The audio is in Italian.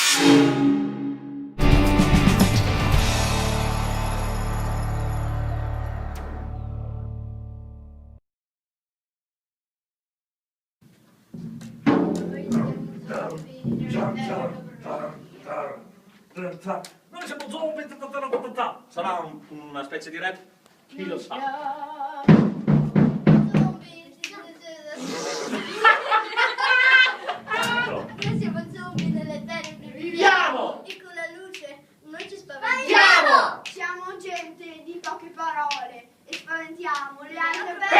Noi siamo zombie, sarà una specie di rap? Chi lo sa? Noi siamo zombie nelle tenebre Viviamo! e con la luce non ci spaventiamo. Siamo gente di poche parole e spaventiamo le altre persone.